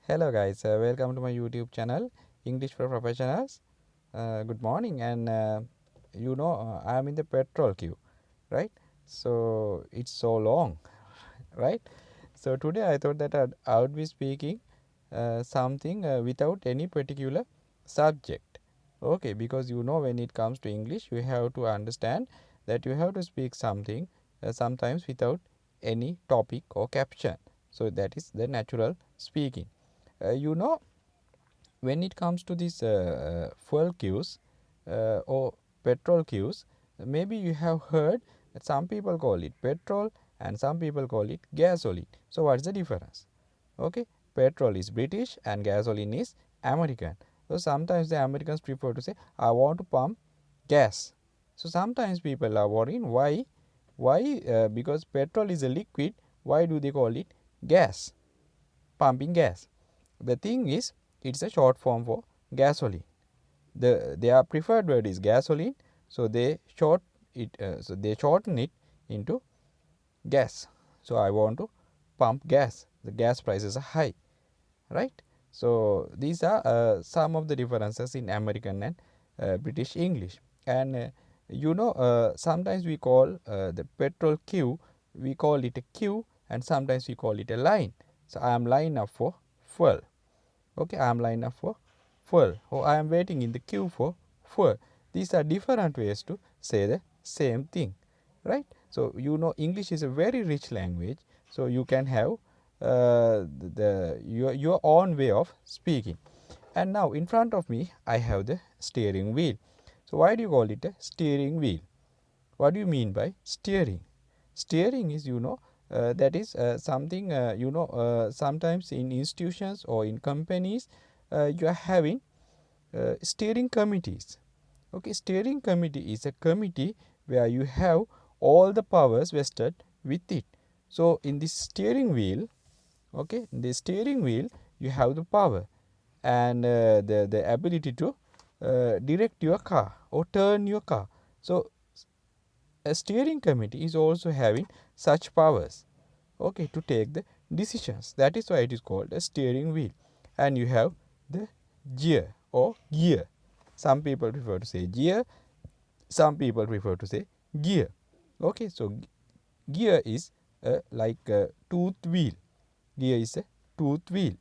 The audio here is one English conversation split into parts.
Hello guys, welcome to my YouTube channel English for Professionals. Good morning, and I am in the petrol queue, right? So it's so long, right? So today I thought that I would be speaking something without any particular subject. Okay, because when it comes to English, you have to understand that you have to speak something sometimes without any topic or caption. So that is the natural speaking. Uh, you know when it comes to these fuel queues or petrol queues, maybe you have heard that some people call it petrol and some people call it gasoline. So what's the difference? Okay, petrol is British and gasoline is American. So sometimes the Americans prefer to say I want to pump gas. So sometimes people are worrying why because petrol is a liquid, why do they call it gas, pumping gas? The thing is, it's a short form for gasoline. Their preferred word is gasoline, so they shorten it into gas. So I want to pump gas. The gas prices are high, right? So these are some of the differences in American and British English. And sometimes we call the petrol queue, we call it a queue, and sometimes we call it a line. So I am line up for fuel. Okay, I am lined up for fuel, or I am waiting in the queue for fuel. These are different ways to say the same thing, right? So English is a very rich language, so you can have your own way of speaking. And now in front of me I have the steering wheel. So why do you call it a steering wheel? What do you mean by steering? Steering is that is something sometimes in institutions or in companies you are having steering committees. Okay, steering committee is a committee where you have all the powers vested with it. So in this steering wheel, okay, in the steering wheel you have the power and the ability to direct your car or turn your car. So a steering committee is also having such powers, okay, to take the decisions. That is why it is called a steering wheel. And you have the gear or gear. Some people prefer to say gear, some people prefer to say gear. Okay, so gear is like a tooth wheel. Gear is a tooth wheel,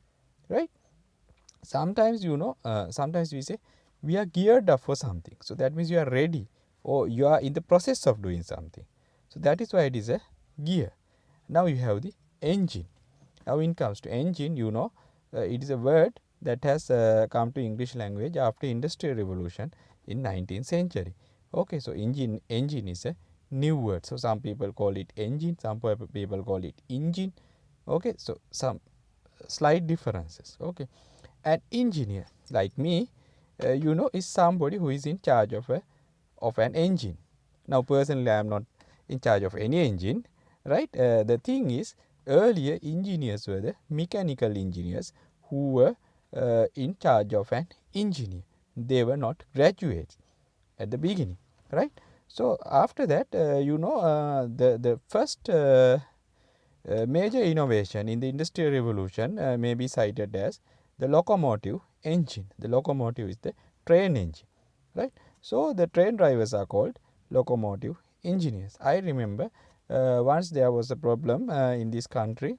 right? Sometimes we say we are geared up for something, so that means you are ready or you are in the process of doing something. So that is why it is a gear. Now you have the engine. Now when it comes to engine, it is a word that has come to English language after industrial revolution in 19th century. Okay, so engine is a new word. So some people call it engine, some people call it engine. Okay, so some slight differences. Okay, an engineer like me, is somebody who is in charge of an engine. Now personally I am not in charge of any engine, right? The thing is, earlier engineers were the mechanical engineers who were in charge of an engineer. They were not graduates at the beginning, right? So after that, the first major innovation in the industrial revolution may be cited as the locomotive engine. The locomotive is the train engine, right? So the train drivers are called locomotive engineers. I remember once there was a problem in this country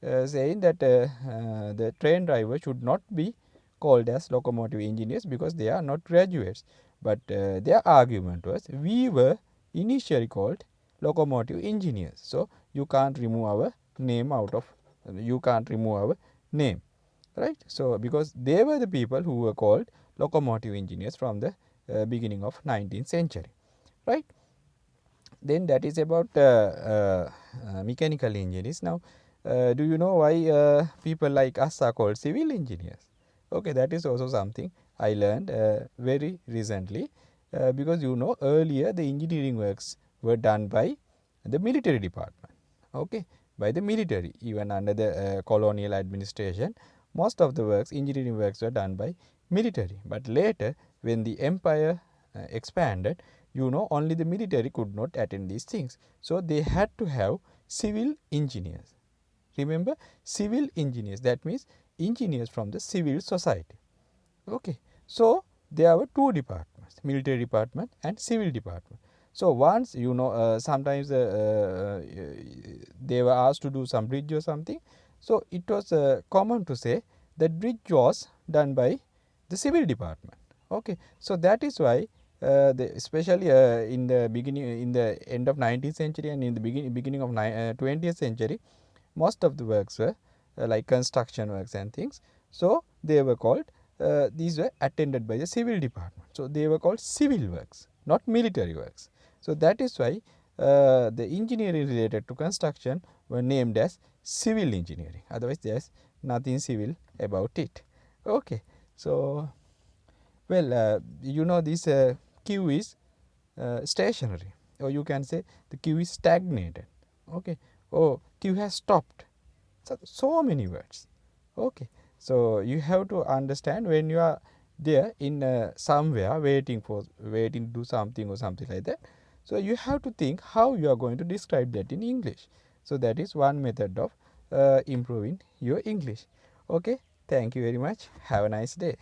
saying that the train driver should not be called as locomotive engineers because they are not graduates. But their argument was we were initially called locomotive engineers, so you can't remove our name you can't remove our name, right? So because they were the people who were called locomotive engineers from the beginning of 19th century, right? Then that is about mechanical engineers. Now do you know why people like us are called civil engineers? Okay, that is also something I learned very recently, because earlier the engineering works were done by the military department. Okay, by the military. Even under the colonial administration, most of the engineering works were done by military. But later when the empire expanded, only the military could not attend these things, so they had to have civil engineers. Remember, civil engineers, that means engineers from the civil society. Okay, so there were two departments, military department and civil department. So once sometimes they were asked to do some bridge or something, so it was common to say that bridge was done by the civil department. Okay, so that is why especially in the beginning, in the end of 19th century and in the beginning of 20th century, most of the works were like construction works and things. So they were called, these were attended by the civil department. So they were called civil works, not military works. So that is why the engineering related to construction were named as civil engineering. Otherwise, there's nothing civil about it. Okay, so well, this queue is stationary, or you can say the queue is stagnated. Okay, oh, queue has stopped. So many words. Okay, so you have to understand when you are there in somewhere waiting to do something or something like that. So you have to think how you are going to describe that in English. So that is one method of improving your English. Okay, thank you very much. Have a nice day.